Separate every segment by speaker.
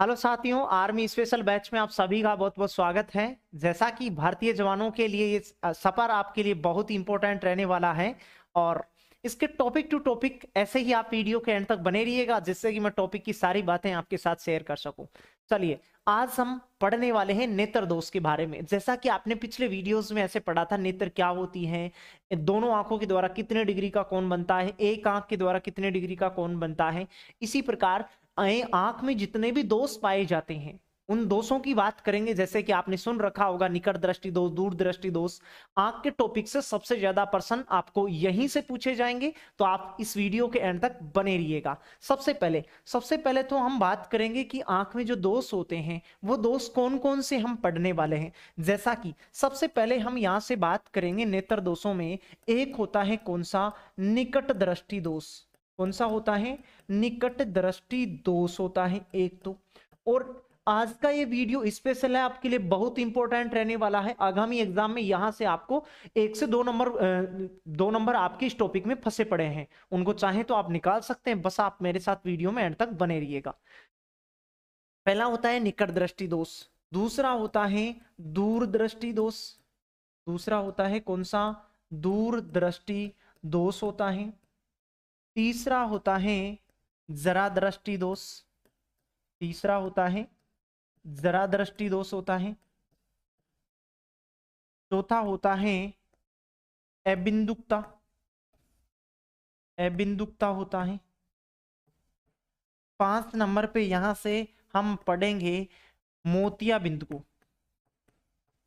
Speaker 1: Hello साथियों, army special batch में आप सभी का बहुत बहुत स्वागत है। जैसा कि भारतीय जवानों के लिए ये सफर आपके लिए बहुत ही इंपॉर्टेंट रहने वाला है और इसके टॉपिक टू टॉपिक ऐसे ही आप वीडियो के एंड तक बने रहिएगा, जिससे कि मैं टॉपिक की सारी बातें आपके साथ शेयर कर सकूं। चलिए, आज हम पढ़ने वाले हैं नेत्र दोष के बारे में। जैसा कि आपने पिछले वीडियोस में ऐसे पढ़ा था, नेत्र क्या होती है, दोनों आंखों के द्वारा कितने डिग्री का कोण बनता है, एक आंख के द्वारा कितने डिग्री का कोण बनता है। इसी प्रकार आंख में जितने भी दोष पाए जाते हैं उन दोषों की बात करेंगे। जैसे कि आपने सुन रखा होगा निकट दृष्टि दोष, दूर दृष्टि दोष। आंख के टॉपिक से सबसे ज्यादा प्रश्न आपको यहीं से पूछे जाएंगे, तो आप इस वीडियो के एंड तक बने रहिएगा। सबसे पहले तो हम बात करेंगे कि आंख में जो दोष होते हैं वो दोष कौन कौन से हम पढ़ने वाले हैं। जैसा कि सबसे पहले हम यहां से बात करेंगे नेत्र दोषों में। एक होता है कौन सा, निकट दृष्टि दोष। कौन सा होता है, निकट दृष्टि दोष होता है एक तो। और आज का ये वीडियो स्पेशल है, आपके लिए बहुत इंपॉर्टेंट रहने वाला है। आगामी एग्जाम में यहां से आपको 1 से 2 नंबर आपके इस टॉपिक में फंसे पड़े हैं, उनको चाहे तो आप निकाल सकते हैं। बस आप मेरे साथ वीडियो में एंड तक बने रहिएगा। पहला होता है निकट दृष्टि दोष, दूसरा होता है दूर दृष्टि दोष। दूसरा होता है कौन सा, दूर दृष्टि दोष होता है। तीसरा होता है जरा दृष्टि दोष। तीसरा होता है जरा दृष्टि दोष होता है। चौथा होता है अबिंदुकता। अबिंदुकता होता है। 5 नंबर पे यहां से हम पढ़ेंगे मोतिया बिंद को,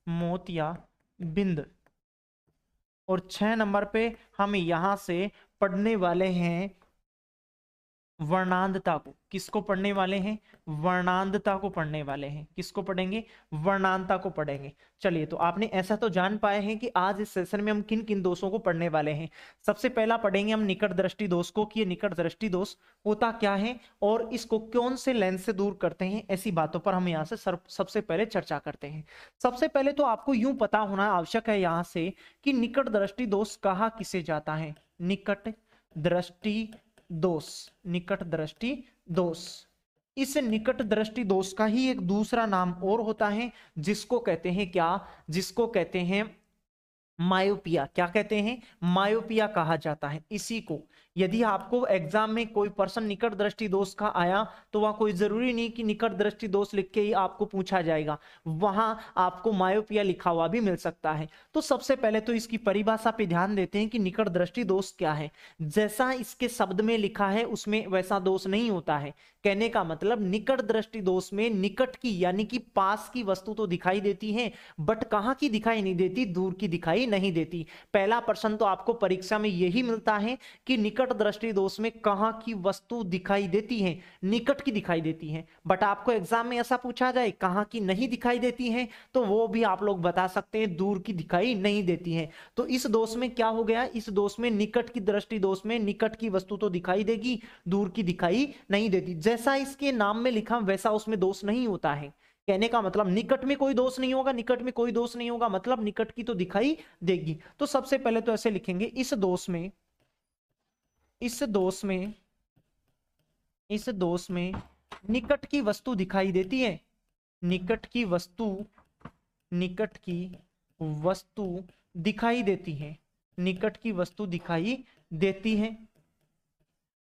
Speaker 1: मोतिया बिंद। और 6 नंबर पे हम यहां से पढ़ने वाले हैं वर्णांधता को। किसको पढ़ने वाले हैं, वर्णांधता को पढ़ने वाले हैं। किसको पढ़ेंगे, वर्णांधता को पढ़ेंगे। चलिए, तो आपने ऐसा तो जान पाए हैं कि आज इस सेशन में हम किन किन दोषों को पढ़ने वाले हैं। सबसे पहला पढ़ेंगे हम निकट दृष्टि दोष को, कि ये निकट दृष्टि दोष होता क्या है और इसको कौन से लेंस से दूर करते हैं। ऐसी बातों पर हम यहाँ से सबसे पहले चर्चा करते हैं। सबसे पहले तो आपको यूं पता होना आवश्यक है यहाँ से कि निकट दृष्टि दोष कहा किसे जाता है। निकट दृष्टि दोष, निकट दृष्टि दोष। इस निकट दृष्टि दोष का ही एक दूसरा नाम और होता है, जिसको कहते हैं क्या, जिसको कहते हैं मायोपिया। क्या कहते हैं, मायोपिया कहा जाता है इसी को। यदि आपको एग्जाम में कोई पर्सन निकट दृष्टि दोष का आया तो वह कोई जरूरी नहीं कि निकट दृष्टि दोष लिख के ही आपको पूछा जाएगा, वहां आपको मायोपिया लिखा हुआ भी मिल सकता है। तो सबसे पहले तो इसकी परिभाषा पे ध्यान देते हैं कि निकट दृष्टि दोष क्या है। जैसा इसके शब्द में लिखा है उसमें वैसा दोष नहीं होता है। कहने का मतलब, निकट दृष्टि दोष में निकट की यानी कि पास की वस्तु तो दिखाई देती है, बट कहां की दिखाई नहीं देती, दूर की दिखाई नहीं देती। पहला प्रश्न तो आपको परीक्षा में यही मिलता है कि निकट दृष्टि दोष में कहां की वस्तु दिखाई देती है, निकट की दिखाई देती है। बट आपको एग्जाम में ऐसा पूछा जाए कहां की नहीं दिखाई देती है, तो वो भी आप लोग बता सकते हैं दूर की दिखाई नहीं देती है। तो इस दोष में क्या हो गया, इस दोष में निकट की दृष्टि दोष में निकट की वस्तु तो दिखाई देगी, दूर की दिखाई नहीं देती। जैसा इसके नाम में लिखा वैसा उसमें दोष नहीं होता है। कहने का मतलब, निकट में कोई दोष नहीं होगा, निकट में कोई दोष नहीं होगा मतलब निकट की तो दिखाई देगी। तो सबसे पहले तो ऐसे लिखेंगे, इस दोष में, इस दोष में, इस दोष में निकट की वस्तु दिखाई देती है। निकट की वस्तु, निकट की वस्तु दिखाई देती है। निकट की वस्तु दिखाई देती है।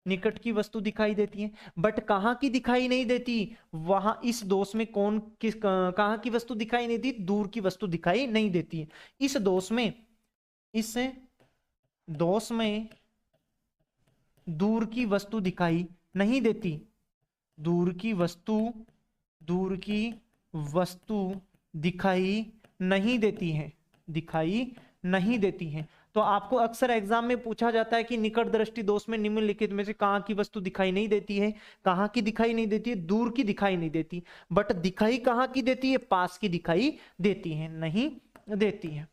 Speaker 1: निकट की वस्तु दिखाई देती है, बट कहां की दिखाई नहीं देती। वहां इस दोष में कौन किस कहां की वस्तु दिखाई नहीं देती, दूर की वस्तु दिखाई नहीं देती है। इस दोष में, इस दोष में दूर की वस्तु दिखाई नहीं देती। दूर की वस्तु, दूर की वस्तु दिखाई नहीं देती है, दिखाई नहीं देती है। तो आपको अक्सर एग्जाम में पूछा जाता है कि निकट दृष्टि दोष में निम्नलिखित में से कहां की वस्तु दिखाई नहीं देती है। कहां की दिखाई नहीं देती है, दूर की दिखाई नहीं देती। बट दिखाई कहां की देती है, पास की दिखाई देती है, नहीं देती है।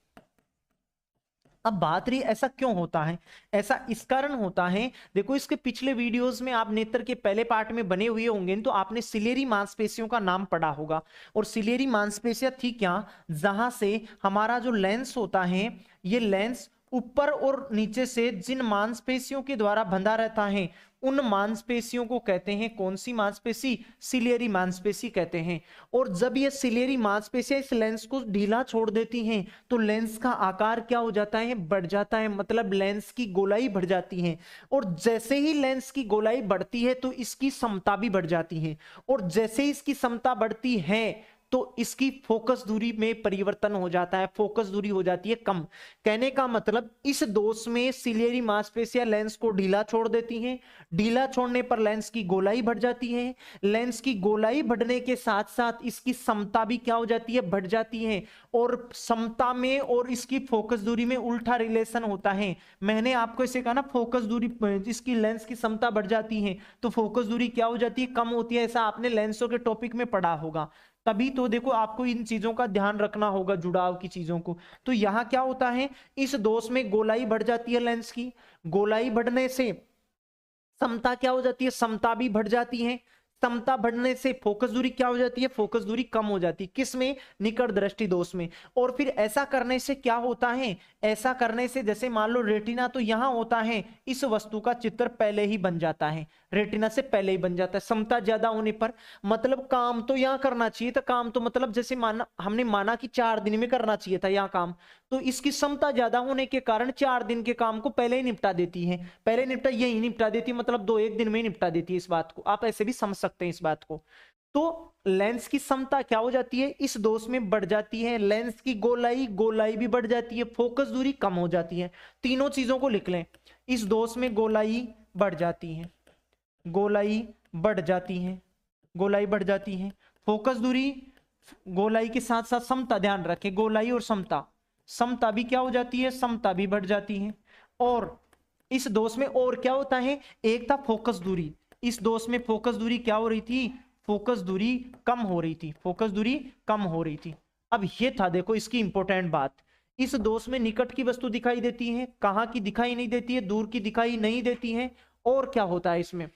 Speaker 1: अब बात रही ऐसा क्यों होता है, ऐसा इस कारण होता है। देखो, इसके पिछले वीडियोस में आप नेत्र के पहले पार्ट में बने हुए होंगे तो आपने सिलेरी मांसपेशियों का नाम पढ़ा होगा। और सिलेरी मांसपेशियां थी क्या, जहां से हमारा जो लेंस होता है, ये लेंस ऊपर और नीचे से जिन मांसपेशियों के द्वारा बंधा रहता है उन मांसपेशियों को कहते हैं, कौन सी मांसपेशी, सिलियरी मांसपेशी कहते हैं। और जब ये सिलियरी मांसपेशियां इस लेंस को ढीला छोड़ देती हैं तो लेंस का आकार क्या हो जाता है, बढ़ जाता है, मतलब लेंस की गोलाई बढ़ जाती है। और जैसे ही लेंस की गोलाई बढ़ती है तो इसकी समता भी बढ़ जाती है, और जैसे ही इसकी समता बढ़ती है तो इसकी फोकस दूरी में परिवर्तन हो जाता है, फोकस दूरी हो जाती है कम। कहने का मतलब इस दोष में सिलियरी मांसपेशियां लेंस को ढीला छोड़ देती हैं, ढीला छोड़ने पर लेंस की गोलाई बढ़ जाती है, लेंस की गोलाई बढ़ने के साथ साथ इसकी समता भी क्या हो जाती है, बढ़ जाती है। और समता में और इसकी फोकस दूरी में उल्टा रिलेशन होता है। मैंने आपको इसे कहा ना, फोकस दूरी, इसकी लेंस की समता बढ़ जाती है तो फोकस दूरी क्या हो जाती है, कम होती है। ऐसा आपने लेंसों के टॉपिक में पढ़ा होगा। तभी तो देखो आपको इन चीजों का ध्यान रखना होगा, जुड़ाव की चीजों को। तो यहां क्या होता है, इस दोष में गोलाई बढ़ जाती है लेंस की, गोलाई बढ़ने से समता क्या हो जाती है, समता भी बढ़ जाती है, समता बढ़ने से फोकस दूरी क्या हो जाती है, फोकस दूरी कम हो जाती है। किसमें, निकट दृष्टि दोष में। और फिर ऐसा करने से क्या होता है, ऐसा करने से जैसे मान लो रेटिना तो यहां होता है, इस वस्तु का चित्र पहले ही बन जाता है, रेटिना से पहले ही बन जाता है समता ज्यादा होने पर। मतलब काम तो यहां करना चाहिए था, काम तो मतलब जैसे माना हमने माना कि 4 दिन में करना चाहिए था यहां काम, तो इसकी क्षमता ज्यादा होने के कारण 4 दिन के काम को पहले ही निपटा देती है, पहले निपटा यही निपटा देती है, मतलब 2-1 दिन में ही निपटा देती है। इस बात को आप ऐसे भी समझ सकते हैं इस बात को। तो लेंस की क्षमता क्या हो जाती है, इस दोष में बढ़ जाती है, लेंस की गोलाई, गोलाई भी बढ़ जाती है, फोकस दूरी कम हो जाती है। तीनों चीजों को लिख लें, इस दोष में गोलाई बढ़ जाती है, गोलाई बढ़ जाती है, गोलाई बढ़ जाती है, फोकस दूरी, गोलाई के साथ साथ समता, ध्यान रखें गोलाई और समता, समता भी क्या हो जाती है, समता भी बढ़ जाती है। और इस दोष में और क्या होता है, एक था फोकस दूरी, इस दोष में फोकस दूरी क्या हो रही थी, फोकस दूरी कम हो रही थी, फोकस दूरी कम हो रही थी। अब ये था देखो इसकी इंपॉर्टेंट बात, इस दोष में निकट की वस्तु दिखाई देती है, कहां की दिखाई नहीं देती है, दूर की दिखाई नहीं देती है। और क्या होता है इसमें,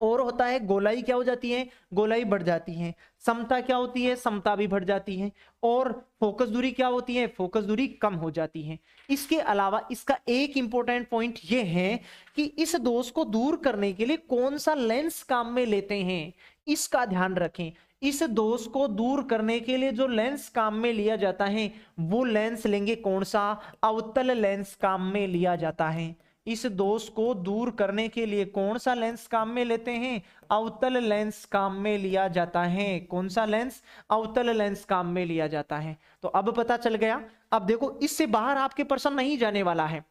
Speaker 1: और होता है गोलाई क्या हो जाती है, गोलाई बढ़ जाती है, समता क्या होती है, समता भी बढ़ जाती है, और फोकस दूरी क्या होती है, फोकस दूरी कम हो जाती है। इसके अलावा इसका एक इंपॉर्टेंट पॉइंट यह है कि इस दोष को दूर करने के लिए कौन सा लेंस काम में लेते हैं, इसका ध्यान रखें। इस दोष को दूर करने के लिए जो लेंस काम में लिया जाता है वो लेंस लेंगे कौन सा, अवतल लेंस काम में लिया जाता है। इस दोष को दूर करने के लिए कौन सा लेंस काम में लेते हैं, अवतल लेंस काम में लिया जाता है। कौन सा लेंस, अवतल लेंस काम में लिया जाता है। तो अब पता चल गया। अब देखो इससे बाहर आपके प्रश्न नहीं जाने वाला है।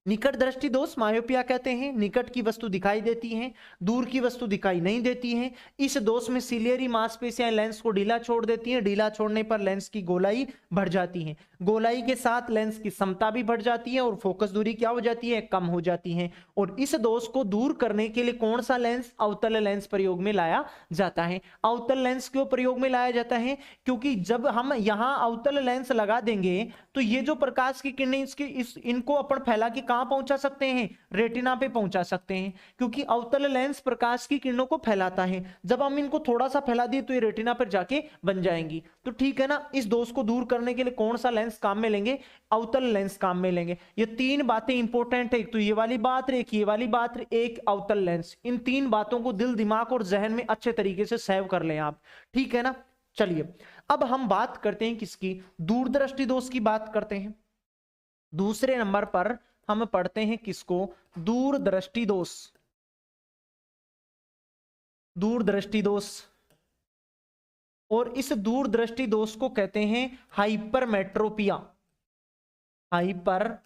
Speaker 1: निकट दृष्टि दोष मायोपिया कहते हैं, निकट की वस्तु दिखाई देती है, दूर की वस्तु दिखाई नहीं देती है। इस दोष में सिलियरी मांसपेशियां लेंस को ढीला छोड़ देती हैं, ढीला छोड़ने पर लेंस की गोलाई बढ़ जाती है, गोलाई के साथ लेंस की समता भी बढ़ जाती है और फोकस दूरी क्या हो जाती है, कम हो जाती है। और इस दोष को दूर करने के लिए कौन सा लेंस, अवतल लेंस प्रयोग में लाया जाता है। अवतल लेंस क्यों प्रयोग में लाया जाता है, क्योंकि जब हम यहां अवतल लेंस लगा देंगे तो ये जो प्रकाश की किरणें इनको अपन फैला के कहां पहुंचा सकते हैं, रेटिना पे पहुंचा सकते हैं, क्योंकि अवतल लेंस प्रकाश की किरणों को फैलाता है। जब हम इनको थोड़ा सा फैला दिए तो ये रेटिना पर जाके बन जाएंगी। तो ठीक है ना, इस दोष को दूर करने के लिए कौन सा लेंस काम में लेंगे, अवतल लेंस काम में लेंगे। ये 3 बातें इंपॉर्टेंट है, एक तो ये वाली बात, एक ये वाली बात, एक अवतल लेंस। इन 3 बातों को दिल, दिमाग और जहन में अच्छे तरीके से सेव कर लें आप, ठीक है ना। चलिए अब हम बात करते हैं किसकी, दूरदृष्टि दोष की बात करते हैं। दूसरे नंबर पर हम पढ़ते हैं किसको, दूरदृष्टि दोष, दूरदृष्टि दोष। और इस दूरदृष्टि दोष को कहते हैं हाइपरमेट्रोपिया, हाइपरमेट्रोपिया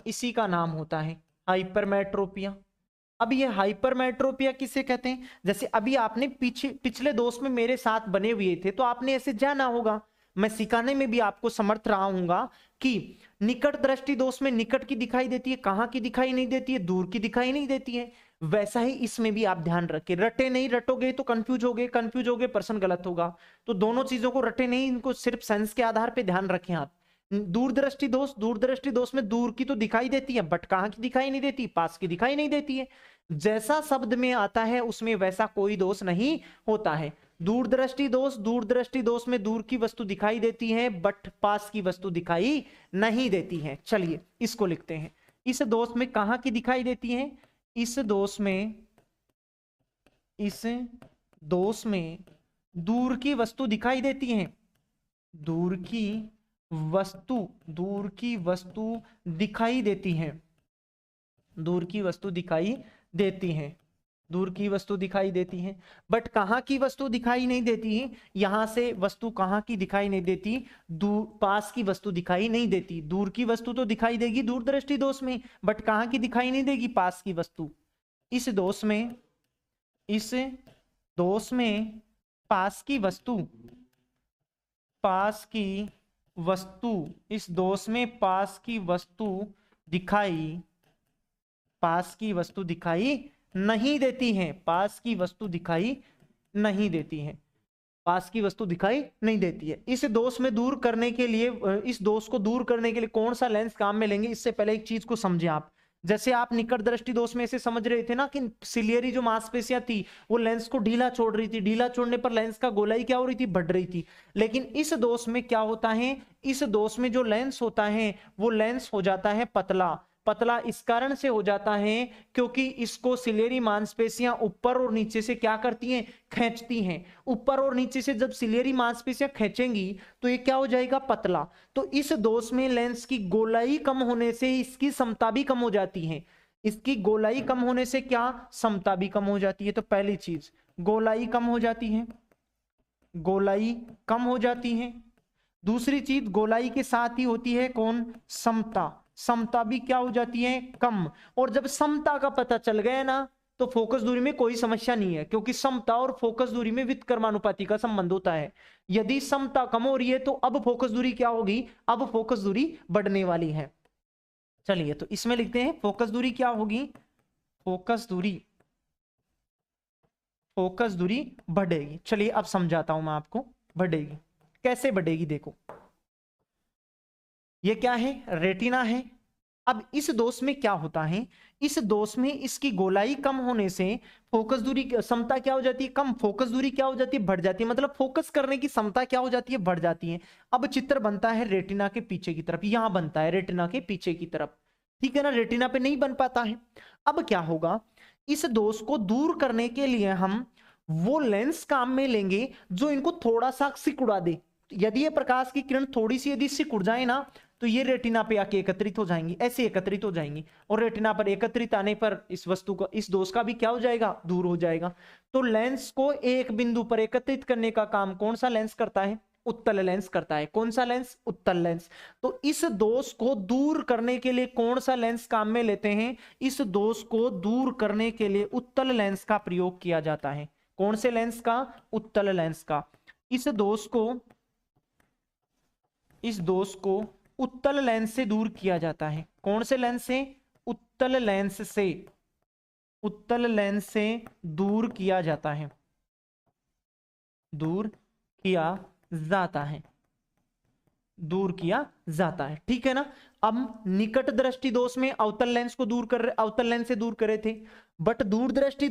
Speaker 1: इसी का नाम होता है, हाइपरमेट्रोपिया। अब ये हाइपरमेट्रोपिया किसे कहते हैं, जैसे अभी आपने पिछले दोष में मेरे साथ बने हुए थे तो आपने ऐसे जाना होगा, मैं सिखाने में भी आपको समर्थ रहा हूंगा कि निकट दृष्टि दोष में निकट की दिखाई देती है, कहां की दिखाई नहीं देती है, दूर की दिखाई नहीं देती है। वैसा ही इसमें भी आप ध्यान रखें, रटे नहीं, रटोगे तो कंफ्यूज होगे प्रश्न गलत होगा। तो दोनों चीजों को रटे नहीं, इनको सिर्फ सेंस के आधार पर ध्यान रखें आप। दूरदृष्टि दोष, दूरदृष्टि दोष में दूर की तो दिखाई देती है बट कहां की दिखाई नहीं देती, पास की दिखाई नहीं देती है। जैसा शब्द में आता है उसमें वैसा कोई दोष नहीं होता है। दूरदृष्टि दोष, दूरदृष्टि दोष में दूर की वस्तु दिखाई देती है बट पास की वस्तु दिखाई नहीं देती है। चलिए इसको लिखते हैं, इस दोष में कहां की दिखाई देती है? इस दोष में दूर की वस्तु दिखाई देती है। दूर की वस्तु दिखाई देती है। दूर की वस्तु दिखाई देती है। दूर की वस्तु दिखाई देती है। बट कहां की वस्तु दिखाई नहीं देती है? यहां से वस्तु कहां की दिखाई नहीं देती? दूर, पास की वस्तु दिखाई नहीं देती। दूर की वस्तु तो दिखाई देगी दूरदृष्टि दोष में, बट कहां की दिखाई नहीं देगी? पास की वस्तु। इस दोष में पास की वस्तु इस दोष में पास की वस्तु दिखाई नहीं देती है। पास की वस्तु दिखाई नहीं देती है। पास की वस्तु दिखाई नहीं देती है। इस दोष में दूर करने के लिए, इस दोष को दूर करने के लिए कौन सा लेंस काम में लेंगे? इससे पहले एक चीज को समझे आप। जैसे आप निकट दृष्टि दोष में ऐसे समझ रहे थे ना कि सिलियरी जो मांसपेशियां थी वो लेंस को ढीला छोड़ रही थी, ढीला छोड़ने पर लेंस का गोलाई क्या हो रही थी? बढ़ रही थी। लेकिन इस दोष में क्या होता है? इस दोष में जो लेंस होता है वो लेंस हो जाता है पतला। पतला इस कारण से हो जाता है क्योंकि इसको सिलियरी मांसपेशियां ऊपर और नीचे से क्या करती हैं? खींचती हैं। ऊपर और नीचे से जब सिलियरी मांसपेशियां खींचेंगी तो ये क्या हो जाएगा? पतला। तो इस दोष में लेंस की गोलाई कम होने से इसकी समता भी कम हो जाती है। इसकी गोलाई कम होने से क्या? समता भी कम हो जाती है। तो पहली चीज गोलाई कम हो जाती है, गोलाई कम हो जाती है। दूसरी चीज गोलाई के साथ ही होती है कौन? समता। समता भी क्या हो जाती है? कम। और जब समता का पता चल गया ना तो फोकस दूरी में कोई समस्या नहीं है, क्योंकि समता और फोकस दूरी में व्युत्क्रमानुपाती का संबंध होता है। यदि समता कम हो रही है तो अब फोकस दूरी क्या होगी? अब फोकस दूरी बढ़ने वाली है। चलिए तो इसमें लिखते हैं फोकस दूरी क्या होगी? फोकस दूरी बढ़ेगी। चलिए अब समझाता हूं मैं आपको। बढ़ेगी कैसे? बढ़ेगी देखो, ये क्या है? रेटिना है। अब इस दोष में क्या होता है? इस दोष में इसकी गोलाई कम होने से फोकस दूरी, समता क्या हो जाती है? कम। फोकस दूरी क्या हो जाती है? बढ़ जाती है। मतलब फोकस करने की क्षमता क्या हो जाती है? बढ़ जाती है। अब चित्र बनता है रेटिना के पीछे की तरफ, यहां बनता है रेटिना के पीछे की तरफ, ठीक है ना? रेटिना पे नहीं बन पाता है। अब क्या होगा? इस दोष को दूर करने के लिए हम वो लेंस काम में लेंगे जो इनको थोड़ा सा सिकुड़ उड़ा दे। यदि ये प्रकाश की किरण थोड़ी सी यदि सिकुड़ जाए ना तो ये रेटिना पे आके एकत्रित हो जाएंगी, ऐसे एकत्रित हो जाएंगी। और रेटिना पर एकत्रित आने पर इस वस्तु का, इस दोष का भी क्या हो जाएगा? दूर हो जाएगा। तो लेंस को एक बिंदु पर एकत्रित करने का काम कौन सा लेंस करता है? उत्तल लेंस करता है। कौन सा लेंस? उत्तल लेंस। तो इस दोष को दूर करने के लिए कौन सा लेंस काम में लेते हैं? इस दोष को दूर करने के लिए उत्तल लेंस का प्रयोग किया जाता है। कौन से लेंस का? उत्तल लेंस का। इस दोष को उत्तल लेंस से दूर किया जाता है। कौन से लेंस से? उत्तल लेंस से दूर किया जाता है। दूर किया जाता है, ठीक है ना? अब निकट दृष्टि दोष में अवतल लेंस से दूर कर रहे थे, बट दूरदृष्टि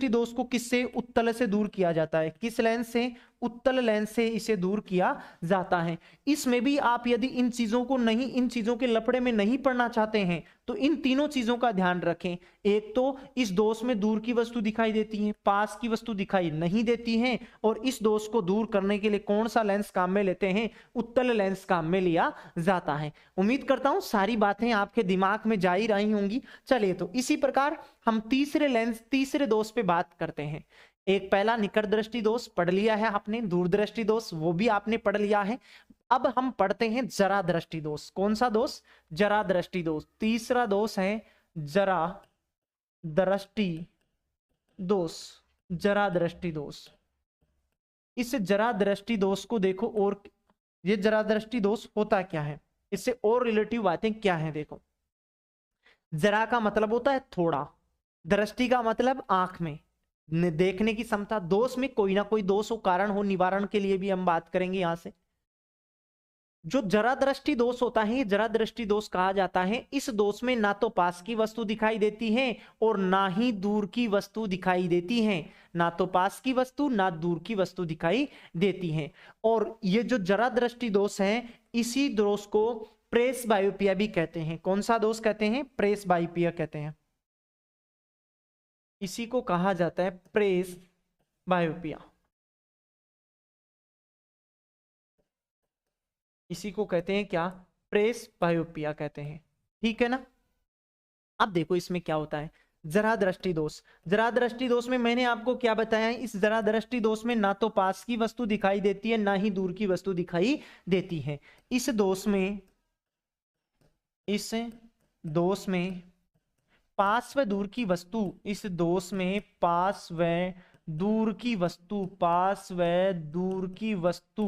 Speaker 1: दोष को किससे? उत्तल से दूर किया जाता है। किस लेंस से? उत्तल लेंस से इसे दूर किया जाता है। इसमें भी आप यदि इन चीजों के लफड़े में नहीं पढ़ना चाहते हैं तो इन तीनों चीजों का ध्यान रखें। एक तो इस दोष में दूर की वस्तु दिखाई देती है, पास की वस्तु दिखाई नहीं देती है, और इस दोष को दूर करने के लिए कौन सा लेंस काम में लेते हैं? उत्तल लेंस काम में लिया जाता है। उम्मीद करता हूं सारी बातें आपके दिमाग में जा ही रही होंगी। चलिए तो इसी प्रकार हम तीसरे दोष पे बात करते हैं। एक पहला निकट दृष्टि दोष पढ़ लिया है आपने, दूरदृष्टि दोष वो भी आपने पढ़ लिया है। अब हम पढ़ते हैं जरा दृष्टि दोष। कौन सा दोष? जरा दृष्टि दोष। तीसरा दोष है जरा दृष्टि दोष। इस जरा दृष्टि दोष को देखो, और ये जरा दृष्टि दोष होता क्या है, इससे और रिलेटिव बातें क्या है देखो। जरा का मतलब होता है थोड़ा, दृष्टि का मतलब आंख में देखने की क्षमता। दोष में कोई ना कोई दोष हो, कारण हो, निवारण के लिए भी हम बात करेंगे। यहां से जो जरा दृष्टि दोष होता है, जरा दृष्टि दोष कहा जाता है। इस दोष में ना तो पास की वस्तु दिखाई देती है और ना ही दूर की वस्तु दिखाई देती है। ना तो पास की वस्तु ना दूर की वस्तु दिखाई देती है। और ये जो जरा दृष्टि दोष है, इसी दोष को प्रेस बायोपिया भी कहते हैं। कौन सा दोष कहते हैं? प्रेस बायोपिया कहते हैं। इसी को कहा जाता है प्रेस बायोपिया। इसी को कहते हैं क्या? प्रेस बायोपिया कहते हैं। ठीक है ना। अब देखो इसमें क्या होता है, जरा दृष्टि दोष। जरा दृष्टि दोष में मैंने आपको क्या बताया है, इस जरा दृष्टि दोष में ना तो पास की वस्तु दिखाई देती है ना ही दूर की वस्तु दिखाई देती है। इस दोष में पास व दूर की वस्तु, इस दोष में पास व दूर की वस्तु, पास व दूर की वस्तु,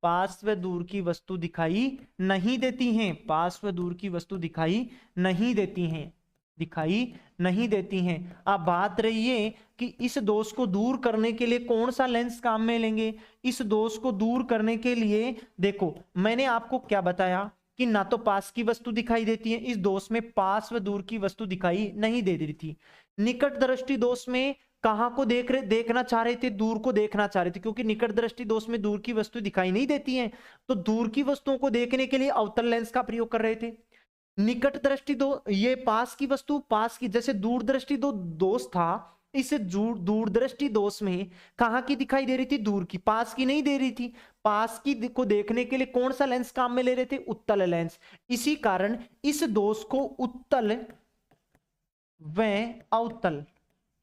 Speaker 1: पास व दूर की वस्तु दिखाई नहीं देती हैं। पास व दूर की वस्तु दिखाई नहीं देती हैं, दिखाई नहीं देती हैं। अब बात रही है कि इस दोष को दूर करने के लिए कौन सा लेंस काम में लेंगे। इस दोष को दूर करने के लिए देखो मैंने आपको क्या बताया कि ना तो पास की वस्तु दिखाई देती है, इस दोष में पास व दूर की वस्तु दिखाई नहीं दे रही थी। निकट दृष्टि दोष में कहां को देखना चाह रहे थे? दूर को देखना चाह रहे थे, क्योंकि निकट दृष्टि दोष में दूर की वस्तु दिखाई नहीं देती है, तो दूर की वस्तुओं को देखने के लिए अवतल लेंस का प्रयोग कर रहे थे। निकट दृष्टि दो, ये पास की वस्तु, पास की, जैसे दूरदृष्टि दोष था, इस दूरदृष्टि दोष में कहां की दिखाई दे रही थी? दूर की, पास की नहीं दे रही थी। पास की को देखने के लिए कौन सा लेंस काम में ले रहे थे? उत्तल लेंस। इसी कारण इस दोष को उत्तल व अवतल,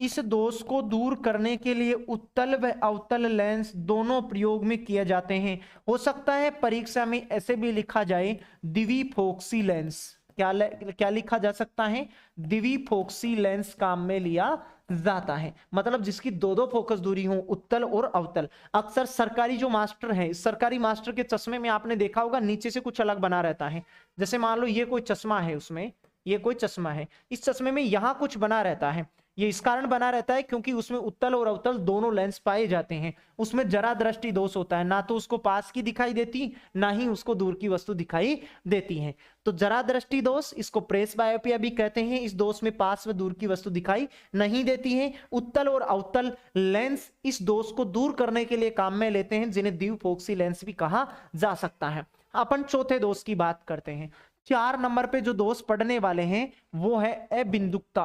Speaker 1: इस दोष को दूर करने के लिए उत्तल व अवतल लेंस दोनों प्रयोग में किए जाते हैं। हो सकता है परीक्षा में ऐसे भी लिखा जाए द्विफोक्सी लेंस। क्या लिखा जा सकता है? द्विफोक्सी लेंस काम में लिया जाता है, मतलब जिसकी दो फोकस दूरी हो, उत्तल और अवतल। अक्सर सरकारी जो मास्टर है, सरकारी मास्टर के चश्मे में आपने देखा होगा नीचे से कुछ अलग बना रहता है। जैसे मान लो ये कोई चश्मा है, उसमें ये कोई चश्मा है, इस चश्मे में यहां कुछ बना रहता है। ये इस कारण बना रहता है क्योंकि उसमें उत्तल और अवतल दोनों लेंस पाए जाते हैं। उसमें जरा दृष्टि दोष होता है, ना तो उसको पास की दिखाई देती ना ही उसको दूर की वस्तु दिखाई देती है। तो जरा दृष्टि दोष, इसको प्रेस बायोपिया भी कहते हैं। इस दोष में पास व दूर की वस्तु दिखाई नहीं देती है। उत्तल और अवतल लेंस इस दोष को दूर करने के लिए काम में लेते हैं, जिन्हें द्विफोक्सी लेंस भी कहा जा सकता है। अपन चौथे दोष की बात करते हैं। 4 नंबर पे जो दोष पढ़ने वाले हैं वो है अबिंदुकता।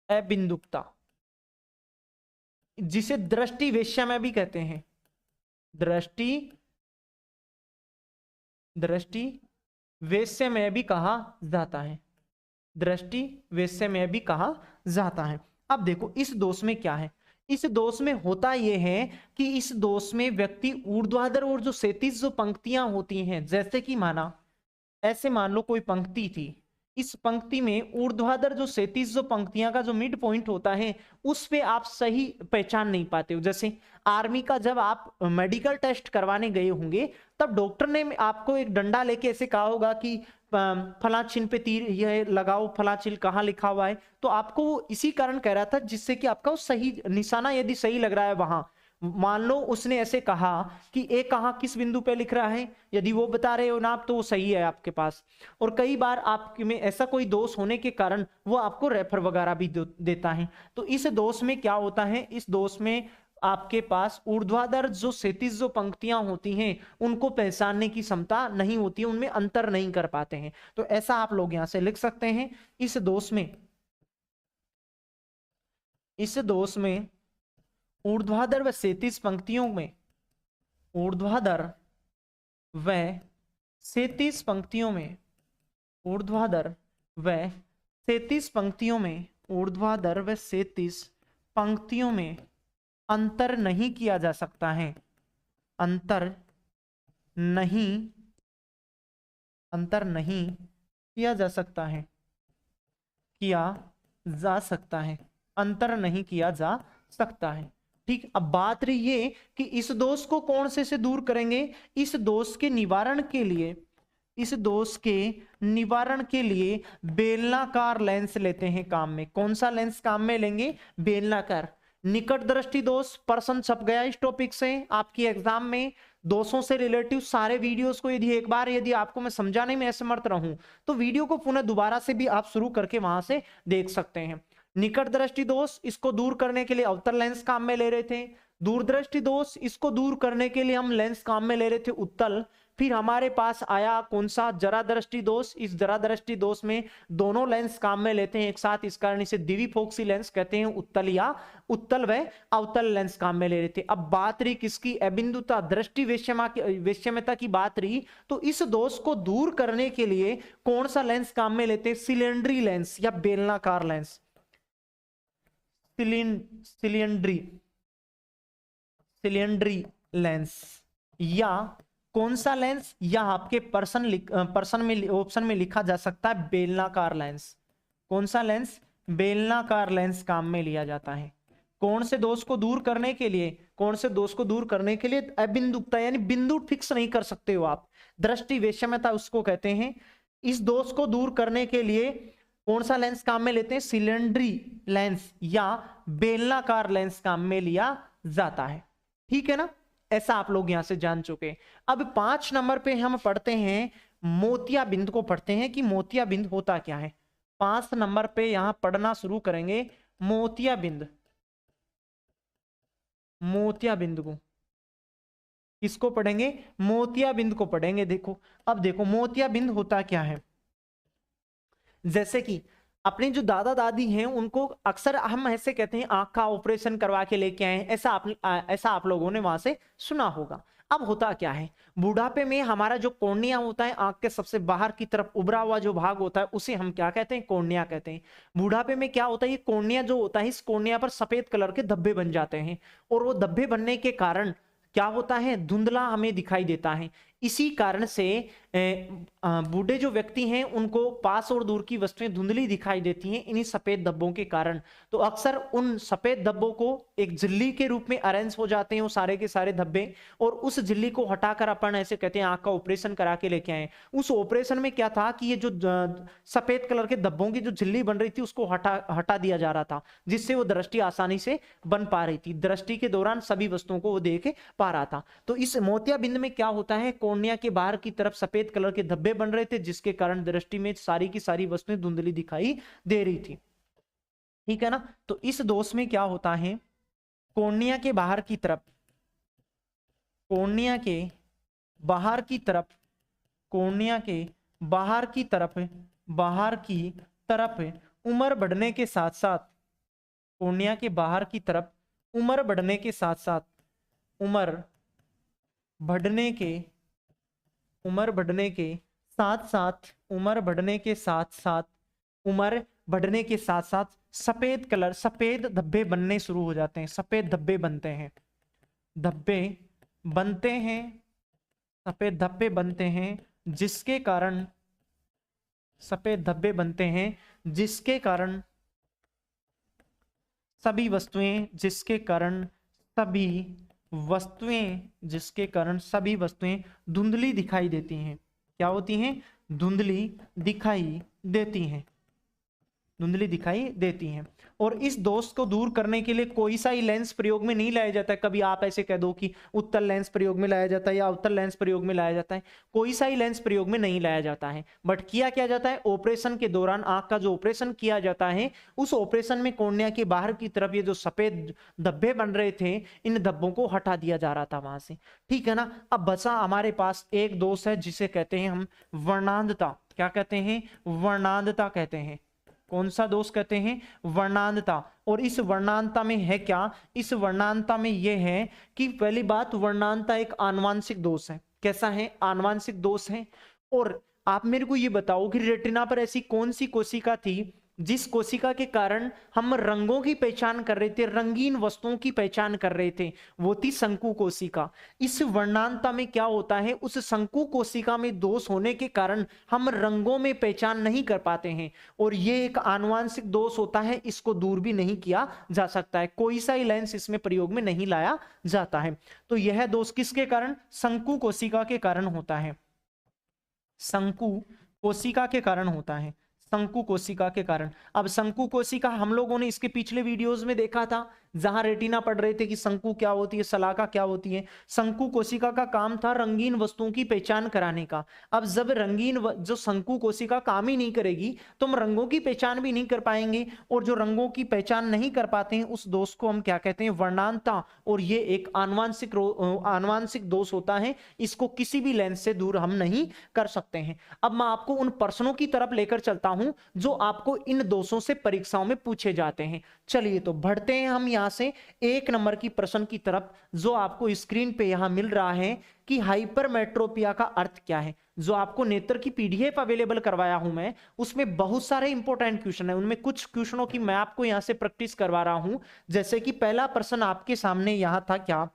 Speaker 1: अबिंदुकता, जिसे दृष्टि वैषम्य भी कहते हैं। दृष्टि वैषम्य भी कहा जाता है। दृष्टि वैषम्य भी कहा जाता है। अब देखो इस दोष में क्या है, इस दोष में होता यह है कि इस दोष में व्यक्ति ऊर्ध्वाधर और जो क्षैतिज जो पंक्तियां होती हैं, जैसे कि माना ऐसे मान लो कोई पंक्ति थी, इस पंक्ति में ऊर्ध्वाधर जो क्षैतिज जो पंक्तियां का जो मिड पॉइंट होता है उस पे आप सही पहचान नहीं पाते हो। जैसे आर्मी का जब आप मेडिकल टेस्ट करवाने गए होंगे तब डॉक्टर ने आपको एक डंडा लेके ऐसे कहा होगा कि फला चिन्ह पे तीर ये लगाओ, फला चिन्ह कहाँ लिखा हुआ है, तो आपको वो इसी कारण कह रहा था जिससे कि आपका वो सही निशाना यदि सही लग रहा है वहां। मान लो उसने ऐसे कहा कि ए कहां किस बिंदु पे लिख रहा है, यदि वो बता रहे हो ना आप तो वो सही है आपके पास। और कई बार आप में ऐसा कोई दोष होने के कारण वो आपको रेफर वगैरह भी देता है। तो इस दोष में क्या होता है, इस दोष में आपके पास ऊर्ध्वाधर जो क्षैतिज जो पंक्तियां होती हैं उनको पहचानने की क्षमता नहीं होती है, उनमें अंतर नहीं कर पाते हैं। तो ऐसा आप लोग यहां से लिख सकते हैं, इस दोष में ऊर्ध्वाधर व क्षैतिज पंक्तियों में, ऊर्ध्वाधर व क्षैतिज पंक्तियों में, ऊर्ध्वाधर व क्षैतिज पंक्तियों में, ऊर्ध्वाधर व क्षैतिज पंक्तियों में अंतर नहीं किया जा सकता है। अंतर नहीं किया जा सकता है, अंतर नहीं किया जा सकता है। ठीक, अब बात रही ये कि इस दोष को कौन से दूर करेंगे। इस दोष के निवारण के लिए बेलनाकार लेंस लेते हैं काम में। कौन सा लेंस काम में लेंगे? बेलनाकार। निकट दृष्टि दोष प्रश्न छप गया इस टॉपिक से आपकी एग्जाम में। दोषों से रिलेटिव सारे वीडियोस को यदि आपको मैं समझाने में असमर्थ रहूं तो वीडियो को पुनः दोबारा से भी आप शुरू करके वहां से देख सकते हैं। निकट दृष्टि दोष, इसको दूर करने के लिए अवतल लेंस काम में ले रहे थे। दूरदृष्टि दोष, इसको दूर करने के लिए हम लेंस काम में ले रहे थे उत्तल। फिर हमारे पास आया कौन सा, जरा दृष्टि दोष। इस जरा दृष्टि दोष में दोनों लेंस काम में लेते हैं एक साथ, इस कारण इसे द्विफोक्सी लेंस कहते हैं। उत्तल या उत्तल व अवतल लेंस काम में ले रहे थे। अब बात रही किसकी, अबिंदुता दृष्टि वैषम्यता की बात रही, तो इस दोष को दूर करने के लिए कौन सा लेंस काम में लेते हैं, सिलेंडरी लेंस या बेलनाकार लेंस, सिलेंडरी लेंस। या कौन सा लेंस, या आपके पर्सन में ऑप्शन में लिखा जा सकता है बेलनाकार लेंस। कौन सा लेंस, बेलनाकार लेंस काम में लिया जाता है। कौन से दोष को दूर करने के लिए, कौन से दोष को दूर करने के लिए, अबिंदुकता यानी बिंदु फिक्स नहीं कर सकते हो आप, दृष्टि वैषम्यता उसको कहते हैं। इस दोष को दूर करने के लिए कौन सा लेंस काम में लेते हैं, सिलेंडरी लेंस या बेलनाकार लेंस काम में लिया जाता है। ठीक है ना, ऐसा आप लोग यहां से जान चुके। अब 5 नंबर पे हम पढ़ते हैं मोतियाबिंद को, पढ़ते हैं कि मोतियाबिंद होता क्या है। 5 नंबर पे यहां पढ़ना शुरू करेंगे मोतियाबिंद। मोतियाबिंद को किसको पढ़ेंगे, मोतियाबिंद को पढ़ेंगे। देखो अब देखो मोतियाबिंद होता क्या है। जैसे कि अपने जो दादा दादी हैं उनको अक्सर हम ऐसे कहते हैं आंख का ऑपरेशन करवा के लेके आए, ऐसा आप लोगों ने वहां से सुना होगा। अब होता क्या है, बुढ़ापे में हमारा जो कॉर्निया होता है, आंख के सबसे बाहर की तरफ उभरा हुआ जो भाग होता है, उसे हम क्या कहते हैं, कॉर्निया कहते हैं। बुढ़ापे में क्या होता है, ये कॉर्निया जो होता है, इस कॉर्निया पर सफेद कलर के धब्बे बन जाते हैं, और वो धब्बे बनने के कारण क्या होता है, धुंधला हमें दिखाई देता है। इसी कारण से बूढ़े जो व्यक्ति हैं उनको पास और दूर की वस्तुएं धुंधली दिखाई देती हैं इन्हीं सफेद धब्बों के कारण। तो अक्सर उन सफेद धब्बों को एक झिल्ली के रूप में अरेंज हो जाते हैं वो सारे के सारे धब्बे, और उस झिल्ली को हटाकर अपन ऐसे कहते हैं आंख का ऑपरेशन करा के लेके आए। उस ऑपरेशन में क्या था कि ये जो सफेद कलर के धब्बों की जो झिल्ली बन रही थी उसको हटा दिया जा रहा था, जिससे वो दृष्टि आसानी से बन पा रही थी, दृष्टि के दौरान सभी वस्तुओं को वो देख पा रहा था। तो इस मोतियाबिंद में क्या होता है, कॉर्निया के बाहर की तरफ सफेद कलर के धब्बे बन रहे थे, जिसके कारण दृष्टि में सारी की सारी वस्तुएं धुंधली दिखाई दे रही थी। ठीक है ना, तो इस दोष में क्या होता है, कॉर्निया के बाहर की तरफ, कॉर्निया के बाहर की तरफ, कॉर्निया के बाहर की तरफ, बाहर की तरफ उम्र बढ़ने के साथ साथ, कॉर्निया के बाहर की तरफ उम्र बढ़ने के साथ साथ, उम्र बढ़ने के, उम्र बढ़ने के साथ साथ, उम्र बढ़ने के साथ साथ, उम्र बढ़ने के साथ साथ सफेद कलर, सफेद धब्बे बनने शुरू हो जाते हैं, सफेद धब्बे बनते हैं, धब्बे बनते हैं, सफेद धब्बे बनते हैं, जिसके कारण, सफेद धब्बे बनते हैं जिसके कारण सभी वस्तुएं, जिसके कारण सभी वस्तुएं, जिसके कारण सभी वस्तुएं धुंधली दिखाई देती हैं। क्या होती हैं, धुंधली दिखाई देती हैं, धुंधली दिखाई देती हैं। और इस दोष को दूर करने के लिए कोई सा ही लेंस प्रयोग में नहीं लाया जाता है। कभी आप ऐसे कह दो कि उत्तल लेंस प्रयोग में लाया जाता है या अवतल लेंस प्रयोग में लाया जाता है, कोई सा ही लेंस प्रयोग में नहीं लाया जाता है। बट किया क्या जाता है, ऑपरेशन के दौरान आंख का जो ऑपरेशन किया जाता है, उस ऑपरेशन में कॉर्निया के बाहर की तरफ ये जो सफेद धब्बे बन रहे थे, इन धब्बों को हटा दिया जा रहा था वहां से। ठीक है ना, अब बचा हमारे पास एक दोष है जिसे कहते हैं हम वर्णांधता। क्या कहते हैं, वर्णांधता कहते हैं। कौन सा दोष कहते हैं, वर्णांधता। और इस वर्णांधता में है क्या, इस वर्णांधता में यह है कि पहली बात, वर्णांधता एक आनुवांशिक दोष है। कैसा है, आनुवांशिक दोष है। और आप मेरे को ये बताओ कि रेटिना पर ऐसी कौन सी कोशिका थी जिस कोशिका के कारण हम रंगों की पहचान कर रहे थे, रंगीन वस्तुओं की पहचान कर रहे थे, वो थी शंकु कोशिका। इस वर्णांधता में क्या होता है, उस शंकु कोशिका में दोष होने के कारण हम रंगों में पहचान नहीं कर पाते हैं, और ये एक आनुवांशिक दोष होता है, इसको दूर भी नहीं किया जा सकता है, कोई सा ही लेंस इसमें प्रयोग में नहीं लाया जाता है। तो यह दोष किसके कारण, शंकु कोशिका के कारण होता है, शंकु कोशिका के कारण होता है, शंकु कोशिका के कारण। अब शंकु कोशिका हम लोगों ने इसके पिछले वीडियोस में देखा था, जहां रेटिना पढ़ रहे थे कि शंकु क्या होती है, शलाका क्या होती है। शंकु कोशिका का काम था रंगीन वस्तुओं की पहचान कराने का। अब जब जो शंकु कोशिका काम ही नहीं करेगी तो हम रंगों की पहचान भी नहीं कर पाएंगे, और जो रंगों की पहचान नहीं कर पाते हैं उस दोष को हम क्या कहते हैं, वर्णांता। और ये एक आनुवांशिक दोष होता है, इसको किसी भी लेंस से दूर हम नहीं कर सकते हैं। अब मैं आपको उन प्रश्नों की तरफ लेकर चलता हूं जो आपको इन दोषों से परीक्षाओं में पूछे जाते हैं। चलिए तो बढ़ते हैं हम यहां से 1 नंबर की प्रश्न की तरफ, जो आपको स्क्रीन पे यहां मिल रहा है कि हाइपरमेट्रोपिया का अर्थ क्या है। जो आपको नेत्र की पीडीएफ अवेलेबल करवाया हूं मैं, उसमें बहुत सारे इंपॉर्टेंट क्वेश्चन है, उनमें कुछ क्वेश्चनों की मैं आपको यहां से प्रैक्टिस करवा रहा हूं। जैसे कि पहला प्रश्न आपके सामने यहां था, क्या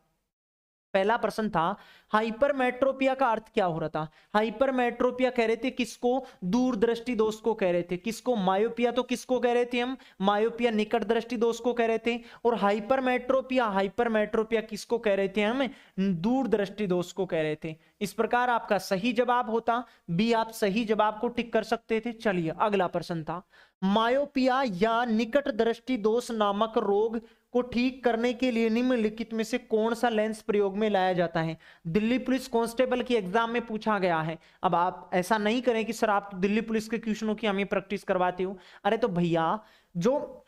Speaker 1: पहला प्रश्न था, हाइपरमेट्रोपिया का अर्थ क्या हो रहा था। हाइपरमेट्रोपिया कह रहे थे किसको, दूरदृष्टि दोष को कह रहे थे। किसको, मायोपिया तो किसको कह रहे थे हम, मायोपिया निकट दृष्टि दोष को कह रहे थे। और हाइपरमेट्रोपिया किसको कह रहे थे हम, दूरदृष्टि दोष को कह रहे थे। इस प्रकार आपका सही जवाब होता बी, आप सही जवाब को टिक कर सकते थे। चलिए अगला प्रश्न था, मायोपिया या निकट दृष्टि दोष नामक रोग को ठीक करने के लिए निम्नलिखित में से कौन सा लेंस प्रयोग में लाया जाता है। दिल्ली पुलिस कांस्टेबल की एग्जाम में पूछा गया है। अब आप ऐसा नहीं करें कि सर आप तो दिल्ली पुलिस के क्वेश्चनों की हमें प्रैक्टिस करवाते हो। अरे तो भैया, जो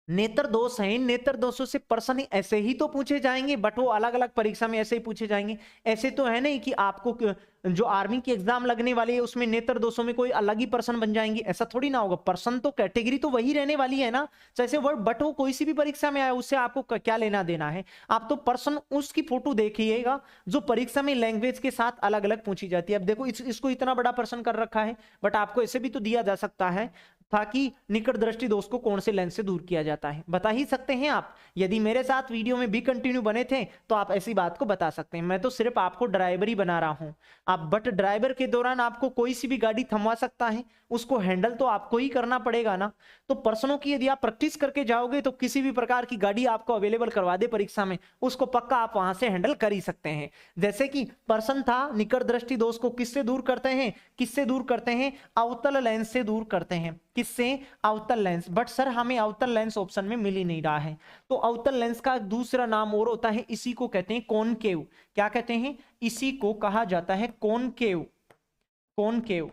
Speaker 1: नेत्र दोष है, नेत्र दोषों से प्रश्न ऐसे ही तो पूछे जाएंगे, बट वो अलग अलग परीक्षा में ऐसे ही पूछे जाएंगे। ऐसे तो है नहीं कि आपको जो आर्मी की एग्जाम लगने वाली है उसमें नेत्र दोषों में कोई अलग ही प्रश्न बन जाएंगे, ऐसा थोड़ी ना होगा। प्रश्न तो कैटेगरी तो वही रहने वाली है ना, जैसे वर्ड, बट वो कोई सी भी परीक्षा में आया उससे आपको क्या लेना देना है। आप तो प्रश्न उसकी फोटो देखिएगा जो परीक्षा में लैंग्वेज के साथ अलग अलग पूछी जाती है। अब देखो इसको इतना बड़ा प्रश्न कर रखा है, बट आपको ऐसे भी तो दिया जा सकता है था कि निकट दृष्टि दोष को कौन से लेंस से दूर किया जाता है। बता ही सकते हैं आप। यदि मेरे साथ वीडियो में भी कंटिन्यू बने थे तो आप ऐसी बात को बता सकते हैं। मैं तो सिर्फ आपको ड्राइवर ही बना रहा हूं। आप बट ड्राइवर के दौरान आपको कोई सी भी गाड़ी थमवा सकता है, उसको हैंडल तो आपको ही करना पड़ेगा ना। तो प्रश्नों की यदि आप प्रैक्टिस करके जाओगे तो किसी भी प्रकार की गाड़ी आपको अवेलेबल करवा दे परीक्षा में, उसको पक्का आप वहां से हैंडल कर ही सकते हैं। जैसे कि प्रश्न था, निकट दृष्टि दोष को किससे दूर करते हैं, किससे दूर करते हैं, अवतल लेंस से दूर करते हैं। किससे, अवतल लेंस। बट सर हमें अवतल लेंस ऑप्शन में मिल ही नहीं रहा है। तो अवतल लेंस का दूसरा नाम और होता है, इसी को कहते हैं कॉनकेव। क्या कहते हैं, इसी को कहा जाता है कॉनकेव। कॉनकेव,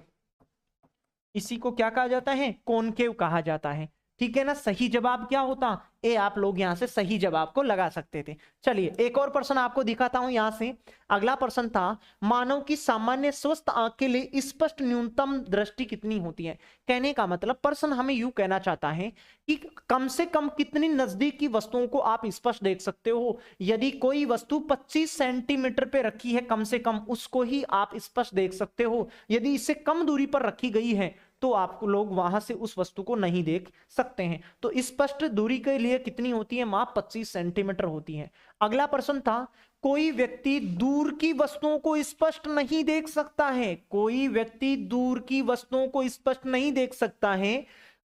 Speaker 1: इसी को क्या कहा जाता है, कॉनकेव कहा जाता है। ठीक है ना। सही जवाब क्या होता, ए आप लोग यहां से सही जवाब को लगा सकते थे। चलिए एक और प्रश्न आपको दिखाता हूं यहां से। अगला प्रश्न था, मानव की सामान्य स्वस्थ आंख के लिए स्पष्ट न्यूनतम दृष्टि कितनी होती है। कहने का मतलब प्रश्न हमें यूं कहना चाहता है कि कम से कम कितनी नजदीक की वस्तुओं को आप स्पष्ट देख सकते हो। यदि कोई वस्तु 25 सेंटीमीटर पे रखी है कम से कम, उसको ही आप स्पष्ट देख सकते हो। यदि इससे कम दूरी पर रखी गई है तो आप लोग वहां से उस वस्तु को नहीं देख सकते हैं। तो स्पष्ट दूरी के लिए कितनी होती है माप, 25 सेंटीमीटर होती है। अगला प्रश्न था, कोई व्यक्ति दूर की वस्तुओं को स्पष्ट नहीं देख सकता है। कोई व्यक्ति दूर की वस्तुओं को स्पष्ट नहीं देख सकता है,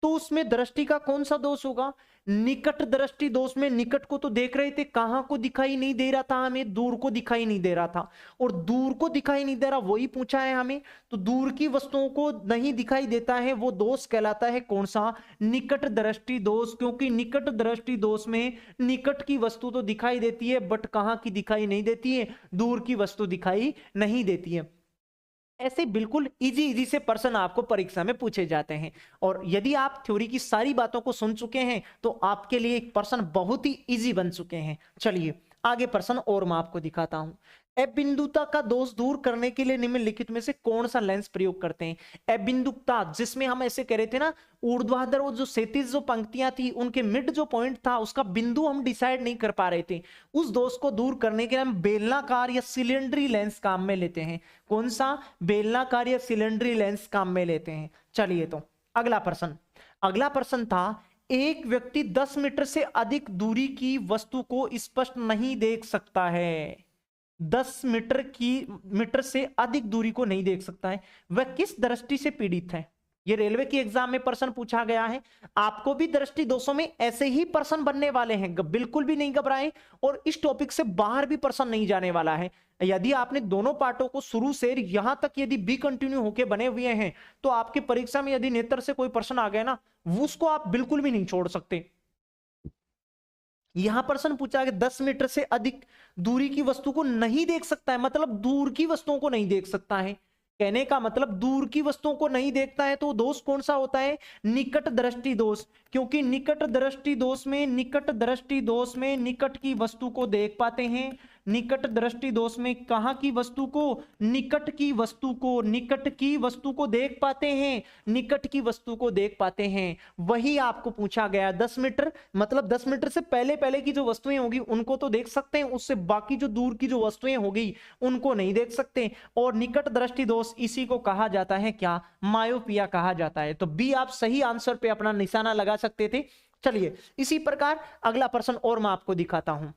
Speaker 1: तो उसमें दृष्टि का कौन सा दोष होगा, निकट दृष्टि दोष में। निकट को तो देख रहे थे, कहां को दिखाई नहीं दे रहा था हमें, दूर को दिखाई नहीं दे रहा था। और दूर को दिखाई नहीं दे रहा वही पूछा है हमें, तो दूर की वस्तुओं को नहीं दिखाई देता है, वो दोष कहलाता है कौन सा, निकट दृष्टि दोष। क्योंकि निकट दृष्टि दोष में निकट की वस्तु तो दिखाई देती है, बट कहां की दिखाई नहीं देती है, दूर की वस्तु दिखाई नहीं देती है। ऐसे बिल्कुल इजी से प्रश्न आपको परीक्षा में पूछे जाते हैं। और यदि आप थ्योरी की सारी बातों को सुन चुके हैं तो आपके लिए एक प्रश्न बहुत ही इजी बन चुके हैं। चलिए आगे प्रश्न और मैं आपको दिखाता हूं। अबिंदुता का दोष दूर करने के लिए निम्नलिखित में से कौन सा लेंस प्रयोग करते हैं। अबिंदुता, जिसमें हम ऐसे कह रहे थे ना, ऊर्ध्वाधर वो जो क्षैतिज जो पंक्तियां थी उनके मिड जो पॉइंट था उसका बिंदु हम डिसाइड नहीं कर पा रहे थे, उस दोष को दूर करने के लिए हम बेलनाकार या सिलेंडरी लेंस काम में लेते हैं। कौन सा, बेलनाकार या सिलेंडरी लेंस काम में लेते हैं। चलिए तो अगला प्रश्न था, एक व्यक्ति 10 मीटर से अधिक दूरी की वस्तु को स्पष्ट नहीं देख सकता है। 10 मीटर से अधिक दूरी को नहीं देख सकता है, वह किस दृष्टि से पीड़ित है। ये रेलवे की एग्जाम में प्रश्न पूछा गया है। आपको भी दृष्टि दोषों में ऐसे ही प्रश्न बनने वाले हैं, बिल्कुल भी नहीं घबराएं। और इस टॉपिक से बाहर भी प्रश्न नहीं जाने वाला है। यदि आपने दोनों पार्टों को शुरू से यहां तक यदि बी कंटिन्यू होके बने हुए हैं तो आपकी परीक्षा में यदि नेत्र से कोई प्रश्न आ गया ना, उसको आप बिल्कुल भी नहीं छोड़ सकते। यहां प्रश्न पूछा कि 10 मीटर से अधिक दूरी की वस्तु को नहीं देख सकता है, मतलब दूर की वस्तुओं को नहीं देख सकता है। कहने का मतलब दूर की वस्तुओं को नहीं देखता है, तो दोष कौन सा होता है? निकट दृष्टि दोष। क्योंकि निकट दृष्टि दोष में निकट की वस्तु को देख पाते हैं। निकट दृष्टि दोष में कहां की वस्तु को? निकट की वस्तु को देख पाते हैं, निकट की वस्तु को देख पाते हैं। वही आपको पूछा गया 10 मीटर, मतलब 10 मीटर से पहले पहले की जो वस्तुएं होगी उनको तो देख सकते हैं, उससे बाकी जो दूर की जो वस्तुएं होगी उनको नहीं देख सकते। और निकट दृष्टि दोष इसी को कहा जाता है क्या? मायोपिया कहा जाता है। तो बी आप सही आंसर पे अपना निशाना लगा सकते थे। चलिए इसी प्रकार अगला प्रश्न और मैं आपको दिखाता हूं।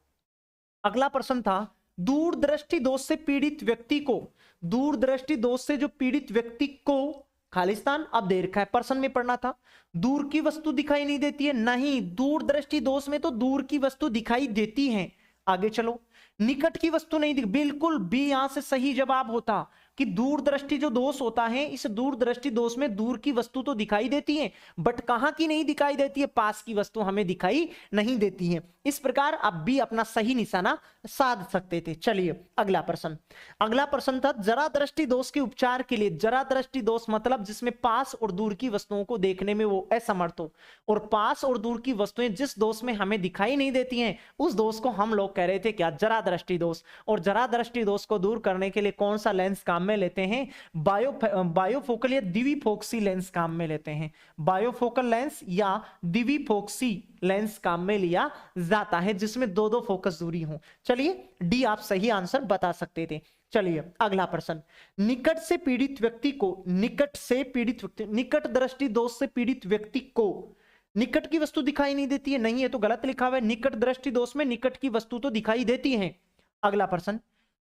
Speaker 1: अगला प्रश्न था दूरदृष्टि दोष से पीड़ित व्यक्ति को, दूरदृष्टि दोष से जो पीड़ित व्यक्ति को खालिस्तान अब दे रखा है, प्रश्न में पढ़ना था। दूर की वस्तु दिखाई नहीं देती है, नहीं, दूरदृष्टि दोष में तो दूर की वस्तु दिखाई देती है। आगे चलो, निकट की वस्तु नहीं दिख, बिल्कुल बी यहां से सही जवाब होता कि दूरदृष्टि जो दोष होता है, इस दूरदृष्टि दोष में दूर की वस्तु तो दिखाई देती है, बट कहां की नहीं दिखाई देती है? पास की वस्तु हमें दिखाई नहीं देती है। इस प्रकार आप भी अपना सही निशाना साध सकते थे। चलिए अगला प्रश्न, अगला प्रश्न था जरा दृष्टि दोष के उपचार के लिए। जरा दृष्टि दोष मतलब जिसमें पास और दूर की वस्तुओं को देखने में वो असमर्थ हो, और पास और दूर की वस्तुएं जिस दोष में हमें दिखाई नहीं देती हैं उस दोष को हम लोग कह रहे थे क्या? जरा दृष्टि दोष। और जरा दृष्टि दोष को दूर करने के लिए कौन सा लेंस काम में लेते हैं? बायोफोकल या द्विफोक्सी लेंस काम में लेते हैं। बायोफोकल लेंस या द्विफोक्सी लेंस काम में लिया जाता है, जिसमें दो दो फोकस दूरी हो। चलिए डी आप सही आंसर बता सकते थे। चलिए अगला प्रश्न, निकट से पीड़ित व्यक्ति को, निकट दृष्टि दोष से पीड़ित व्यक्ति को निकट की वस्तु दिखाई नहीं देती है, नहीं है तो गलत लिखा हुआ है। निकट दृष्टि दोष में निकट की वस्तु तो दिखाई देती है। अगला प्रश्न,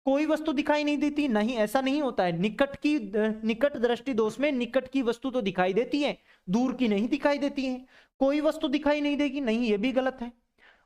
Speaker 1: कोई वस्तु दिखाई नहीं देती, नहीं, ऐसा नहीं होता है। निकट दृष्टि दोष में निकट की वस्तु तो दिखाई देती है, दूर की नहीं दिखाई देती है। कोई वस्तु दिखाई नहीं देगी, नहीं, ये भी गलत है।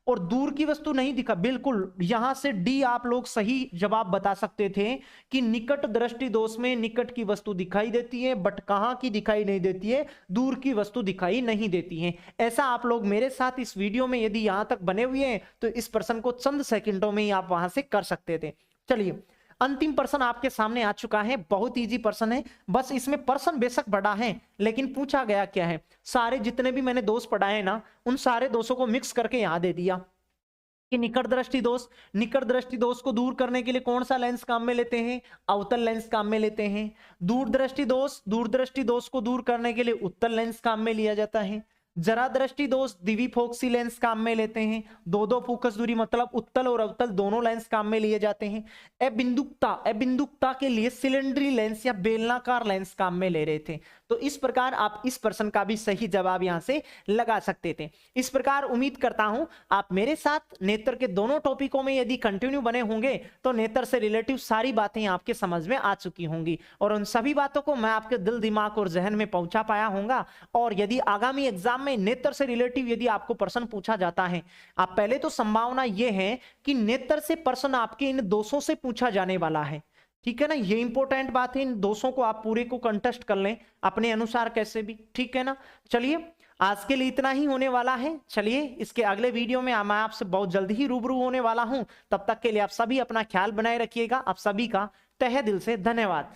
Speaker 1: और दूर की वस्तु नहीं दिखा, बिल्कुल यहां से डी आप लोग सही जवाब बता सकते थे कि निकट दृष्टि दोष में निकट की वस्तु दिखाई देती है, बट कहां की दिखाई नहीं देती है? दूर की वस्तु दिखाई नहीं देती है। ऐसा आप लोग मेरे साथ इस वीडियो में यदि यहां तक बने हुए हैं तो इस प्रश्न को चंद सेकंडों में ही आप वहां से कर सकते थे। चलिए अंतिम प्रश्न आपके सामने आ चुका है, बहुत इजी प्रश्न है, बस इसमें प्रश्न बेशक बड़ा है लेकिन पूछा गया क्या है? सारे जितने भी मैंने दोष पढ़ाए ना, उन सारे दोषों को मिक्स करके यहां दे दिया कि निकट दृष्टि दोष को दूर करने के लिए कौन सा लेंस काम में लेते हैं? अवतल लेंस काम में लेते हैं। दूरदृष्टि दोष को दूर करने के लिए उत्तल लेंस काम में लिया जाता है। जरा दृष्टि दोष द्विफोक्सी लेंस काम में लेते हैं, दो दो फोकस दूरी, मतलब उत्तल और अवतल दोनों लेंस काम में लिए जाते हैं। अबिंदुकता के लिए सिलेंडरी लेंस या बेलनाकार लेंस काम में ले रहे थे। तो इस प्रकार आप इस प्रश्न का भी सही जवाब यहां से लगा सकते थे। इस प्रकार उम्मीद करता हूं आप मेरे साथ नेत्र के दोनों टॉपिकों में यदि कंटिन्यू बने होंगे तो नेत्र से रिलेटिव सारी बातें आपके समझ में आ चुकी होंगी, और उन सभी बातों को मैं आपके दिल, दिमाग और जहन में पहुंचा पाया होऊंगा। और यदि आगामी एग्जाम में नेत्र से रिलेटिव यदि आपको प्रश्न पूछा जाता है, आप पहले तो संभावना यह है कि नेत्र से प्रश्न आपके इन दोषों से पूछा जाने वाला है, ठीक है ना। ये इंपॉर्टेंट बात है, इन दोषों को आप पूरे को कंटेस्ट कर लें अपने अनुसार कैसे भी, ठीक है ना। चलिए आज के लिए इतना ही होने वाला है। चलिए इसके अगले वीडियो में मैं आपसे बहुत जल्दी ही रूबरू होने वाला हूं। तब तक के लिए आप सभी अपना ख्याल बनाए रखिएगा। आप सभी का तहे दिल से धन्यवाद।